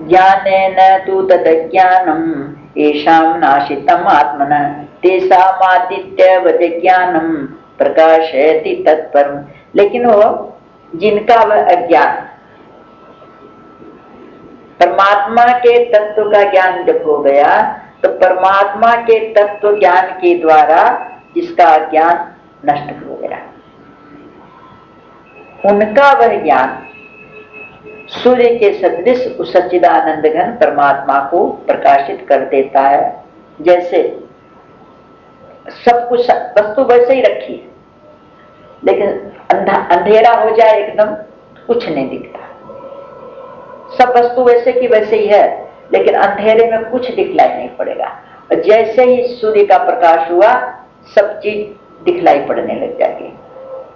ज्ञानेन तु तदज्ञानम् येषां नाशितम् आत्मनः तेषामादित्यवत् ज्ञानम् प्रकाशयति तत्परम्। लेकिन वो जिनका वह अज्ञान, परमात्मा के तत्व का ज्ञान जब हो गया तो परमात्मा के तत्व ज्ञान के द्वारा जिसका अज्ञान नष्ट हो गया, उनका वह ज्ञान सूर्य के सदृश उस सच्चिदानंद घन परमात्मा को प्रकाशित कर देता है। जैसे सब कुछ वस्तु वैसे ही रखी है, लेकिन अंधेरा हो जाए एकदम कुछ नहीं दिखता। सब वस्तु वैसे की वैसे ही है, लेकिन अंधेरे में कुछ दिखलाई नहीं पड़ेगा। और जैसे ही सूर्य का प्रकाश हुआ सब चीज दिखलाई पड़ने लग जाएगी।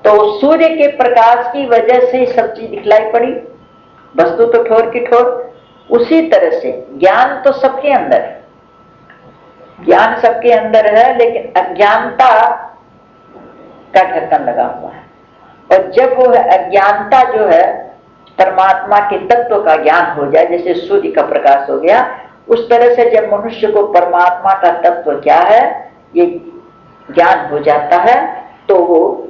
तो सूर्य के प्रकाश की वजह से सब चीज दिखलाई पड़ी, वस्तु तो ठोर की ठोर। उसी तरह से ज्ञान तो सबके अंदर है, ज्ञान सबके अंदर है, लेकिन अज्ञानता का ढक्कन लगा हुआ है। और जब वो अज्ञानता जो है परमात्मा के तत्व का ज्ञान हो जाए, जैसे सूर्य का प्रकाश हो गया, उस तरह से जब मनुष्य को परमात्मा का तत्व क्या है ये ज्ञान हो जाता है, तो वो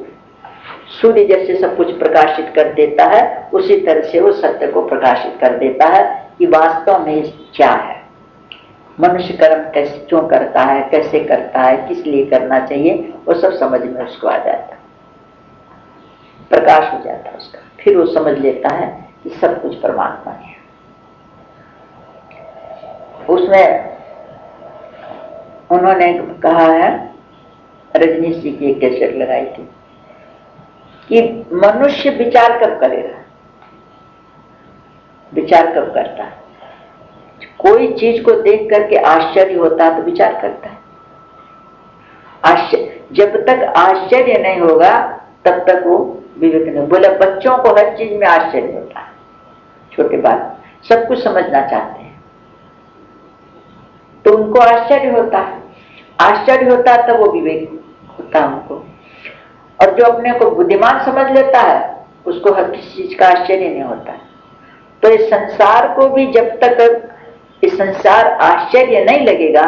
सूर्य जैसे सब कुछ प्रकाशित कर देता है, उसी तरह से वो सत्य को प्रकाशित कर देता है कि वास्तव में क्या है, मनुष्य कर्म कैसे क्यों करता है, कैसे करता है, किस लिए करना चाहिए, वो सब समझ में उसको आ जाता है, प्रकाश हो जाता है उसका। फिर वो समझ लेता है कि सब कुछ परमात्मा है। उसमें उन्होंने कहा है, रजनीश जी की एक कैसेट लगाई थी कि मनुष्य विचार कब करेगा, विचार कब करता है। कोई चीज को देख करके आश्चर्य होता है तो विचार करता है। आश्चर्य, जब तक आश्चर्य नहीं होगा तब तक वो विवेक नहीं। बोले बच्चों को हर चीज में आश्चर्य होता है, छोटे बात सब कुछ समझना चाहते हैं तो उनको आश्चर्य होता है, आश्चर्य होता है तब वो विवेक होता है उनको। और जो अपने को बुद्धिमान समझ लेता है उसको हर किसी चीज का आश्चर्य नहीं होता है। तो इस संसार को भी जब तक इस संसार आश्चर्य नहीं लगेगा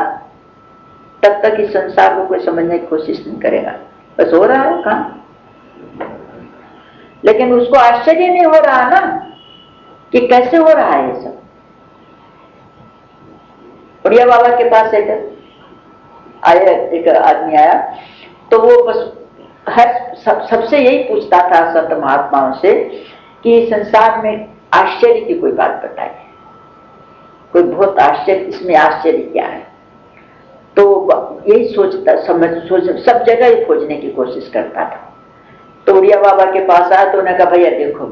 तब तक इस संसार को कोई समझने की कोशिश नहीं करेगा। बस हो रहा है काम, लेकिन उसको आश्चर्य नहीं हो रहा ना कि कैसे हो रहा है ये सब। उड़िया बाबा के पास एक आदमी आया तो वो बस सबसे यही पूछता था संत महात्माओं से कि संसार में आश्चर्य की कोई बात बताइए, कोई बहुत आश्चर्य, इसमें आश्चर्य क्या है। तो यही सोचता सब जगह ही खोजने की कोशिश करता था। तो उड़िया बाबा के पास आया तो उन्होंने कहा भैया देखो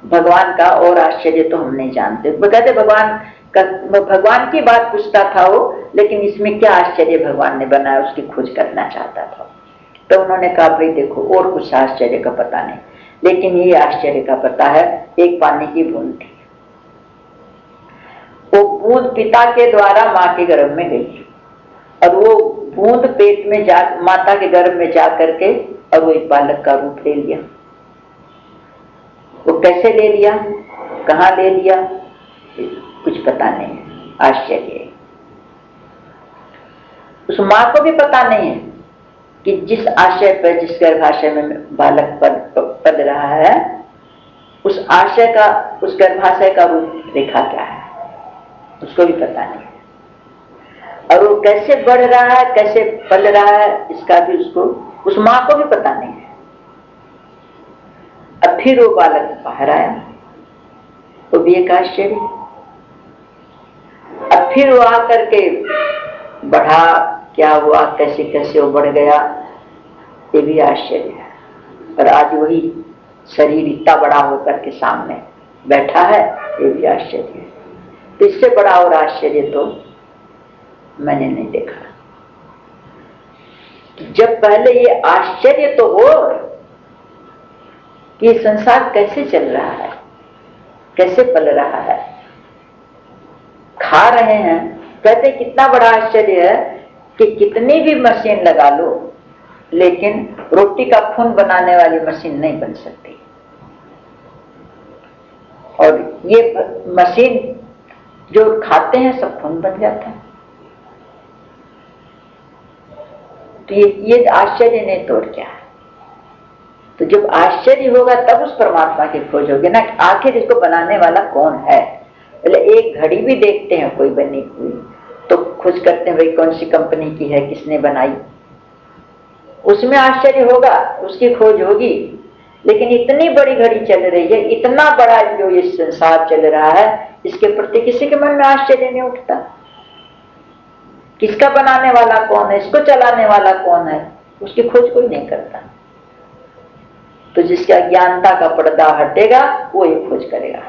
भगवान का और आश्चर्य तो हम नहीं जानते। वो कहते भगवान की बात पूछता था वो, लेकिन इसमें क्या आश्चर्य भगवान ने बनाया उसकी खोज करना चाहता था। तो उन्होंने कहा भाई देखो और कुछ आश्चर्य का पता नहीं, लेकिन ये आश्चर्य का पता है, एक पानी की बूंद थी, वो बूंद पिता के द्वारा माँ के गर्भ में गई और वो बूंद पेट में जा माता के गर्भ में जा करके और वो एक बालक का रूप ले लिया। वो कैसे ले लिया, कहाँ ले लिया, कुछ पता नहीं, आश्चर्य। उस माँ को भी पता नहीं है कि जिस आशय पर, जिस गर्भाशय में बालक पल रहा है, उस आशय का, उस गर्भाशय का रूप रेखा क्या है, उसको भी पता नहीं। और वो कैसे बढ़ रहा है, कैसे पल रहा है, इसका भी उसको, उस माँ को भी पता नहीं है। अब फिर वो बालक बाहर आया, वो भी एक आश्चर्य। अब फिर वो आकर के बढ़ा, क्या हुआ, कैसे कैसे वो बढ़ गया, ये भी आश्चर्य है। और आज वही शरीर इतना बड़ा होकर के सामने बैठा है, ये भी आश्चर्य है। तो इससे बड़ा और आश्चर्य तो मैंने नहीं देखा। जब पहले ये आश्चर्य तो हो कि संसार कैसे चल रहा है, कैसे पल रहा है, खा रहे हैं, कहते कितना बड़ा आश्चर्य है कि कितनी भी मशीन लगा लो लेकिन रोटी का खून बनाने वाली मशीन नहीं बन सकती। और ये मशीन जो खाते हैं सब खून बन जाता है। तो ये आश्चर्य नहीं तो और क्या है। तो जब आश्चर्य होगा तब उस परमात्मा की खोज होगी ना, आखिर इसको बनाने वाला कौन है। पहले एक घड़ी भी देखते हैं कोई बनी हुई तो खोज करते हैं भाई कौन सी कंपनी की है, किसने बनाई, उसमें आश्चर्य होगा, उसकी खोज होगी। लेकिन इतनी बड़ी घड़ी चल रही है, इतना बड़ा जो ये संसार चल रहा है, इसके प्रति किसी के मन में आश्चर्य नहीं उठता। किसका बनाने वाला कौन है, इसको चलाने वाला कौन है, उसकी खोज कोई नहीं करता। तो जिसकी अज्ञानता का पर्दा हटेगा वो ये खोज करेगा।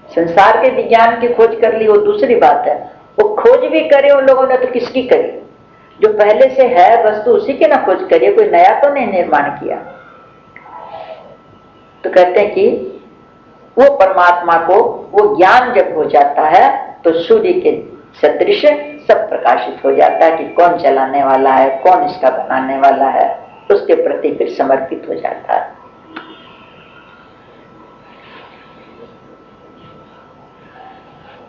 संसार के विज्ञान की खोज कर ली वो दूसरी बात है, वो खोज भी करे उन लोगों ने तो किसकी करी, जो पहले से है वस्तु उसी की ना खोज करिए, कोई नया तो नहीं निर्माण किया। तो कहते हैं कि वो परमात्मा को वो ज्ञान जब हो जाता है तो सूर्य के सदृश सब प्रकाशित हो जाता है कि कौन चलाने वाला है, कौन इसका बनाने वाला है, उसके प्रति फिर समर्पित हो जाता है।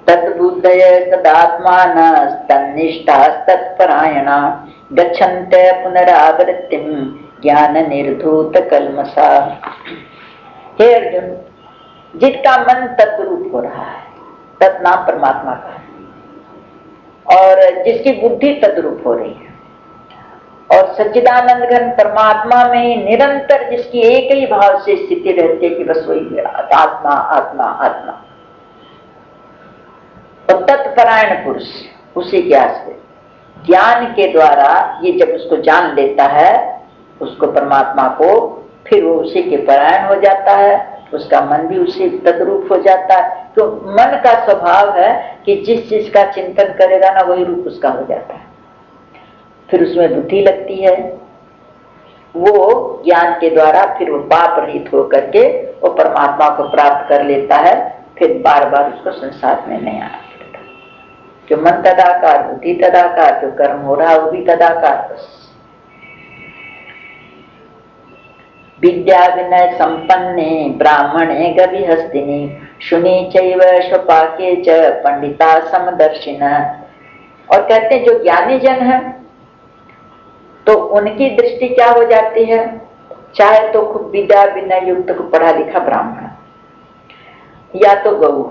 तद्बुद्धय तदात्मान तन्निष्ठा तत्परायणा गच्छन्ते पुनरावृत्तिं ज्ञान निर्धूत कल्मषा। हे अर्जुन, जिसका मन तद्रूप हो रहा है, तत् नाम परमात्मा का है, और जिसकी बुद्धि तद्रूप हो रही है और सच्चिदानंद घन परमात्मा में निरंतर जिसकी एक ही भाव से स्थिति रहती है कि बस वही आत्मा आत्मा आत्मा, और तत्परायण पुरुष उसी के आश्रय ज्ञान के द्वारा ये जब उसको जान लेता है उसको परमात्मा को, फिर वो उसी के परायण हो जाता है, उसका मन भी उसी तद्रूप हो जाता है। तो मन का स्वभाव है कि जिस चीज का चिंतन करेगा ना वही रूप उसका हो जाता है। फिर उसमें बुद्धि लगती है, वो ज्ञान के द्वारा फिर वो पाप रहित होकर के वो परमात्मा को प्राप्त कर लेता है। फिर बार बार उसको संसार में नहीं आना पड़ता। जो मन तदाकार, बुद्धि तदाकार, जो कर्म हो रहा है वो भी तदाकार। विद्या विनय संपन्ने ब्राह्मणे गविहस्तिनि शुनि चैव स्वपाके च पंडिता समदर्शिन। और कहते हैं जो ज्ञानी जन है तो उनकी दृष्टि क्या हो जाती है, चाहे तो खूब विद्या विनय युक्त को पढ़ा लिखा ब्राह्मण, या तो गऊ,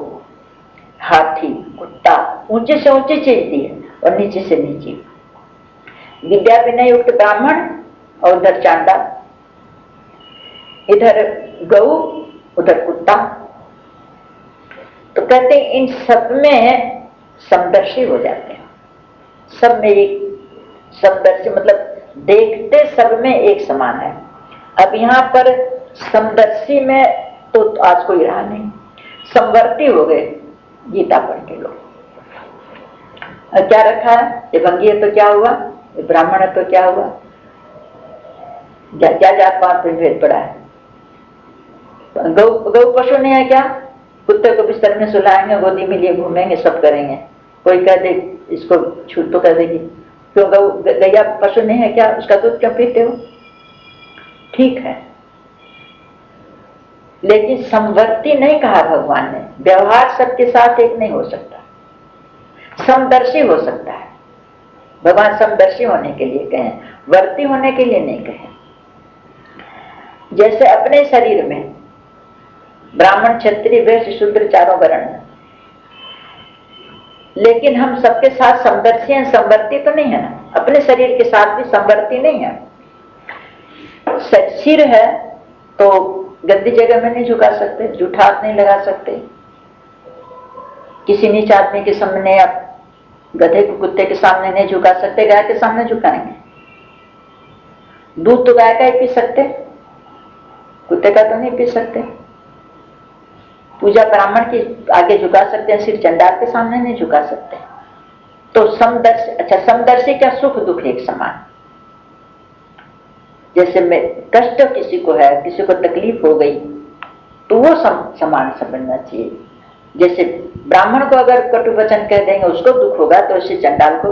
हाथी, कुत्ता, ऊंचे से ऊंची चीज दी है और नीचे से नीचे, विद्या विनय युक्त ब्राह्मण और उधर चांदा, इधर गऊ उधर कुत्ता। तो कहते हैं इन सब में समदर्शी हो जाते हैं, सब में एक समदर्शी मतलब देखते सब में एक समान है। अब यहाँ पर समदर्शी में तो आज कोई रहा नहीं, समवर्ती हो गए गीता पढ़ के लोग। और क्या रखा है, ये भंगी है तो क्या हुआ, ये ब्राह्मण है तो क्या हुआ, क्या जात पात में भेद पड़ा है। गौ पशु नहीं है क्या, कुत्ते को बिस्तर में सुलाएंगे, गोदी में लिए घूमेंगे, सब करेंगे। कोई कह दे इसको छूट तो कर देगी, क्यों गैया पशु नहीं है क्या, उसका दूध क्यों पीते हो, ठीक है। लेकिन समवर्ती नहीं कहा भगवान ने, व्यवहार सबके साथ एक नहीं हो सकता, समदर्शी हो सकता है। भगवान समदर्शी होने के लिए कहे, वर्ती होने के लिए नहीं कहे। जैसे अपने शरीर में ब्राह्मण क्षत्रिय वैश्य शूद्र चारों वर्ण, लेकिन हम सबके साथ समदर्शी हैं, समवर्ती तो नहीं है ना। अपने शरीर के साथ भी समवर्ती नहीं है। सिर है तो गंदी जगह में नहीं झुका सकते, जूठा हाथ नहीं लगा सकते, किसी नीच आदमी के सामने, आप गधे को कुत्ते के सामने नहीं झुका सकते, गाय के सामने झुकाएंगे। दूध तो गाय का ही पी सकते, कुत्ते का तो नहीं पी सकते। पूजा ब्राह्मण की आगे झुका सकते हैं, सिर चंडाल के सामने नहीं झुका सकते। तो समदर्शी, अच्छा समदर्शी का सुख दुख एक समान। जैसे में कष्ट किसी को है, किसी को तकलीफ हो गई तो वो समान समझना चाहिए। जैसे ब्राह्मण को अगर कटु वचन कह देंगे उसको दुख होगा, तो उससे चंडाल को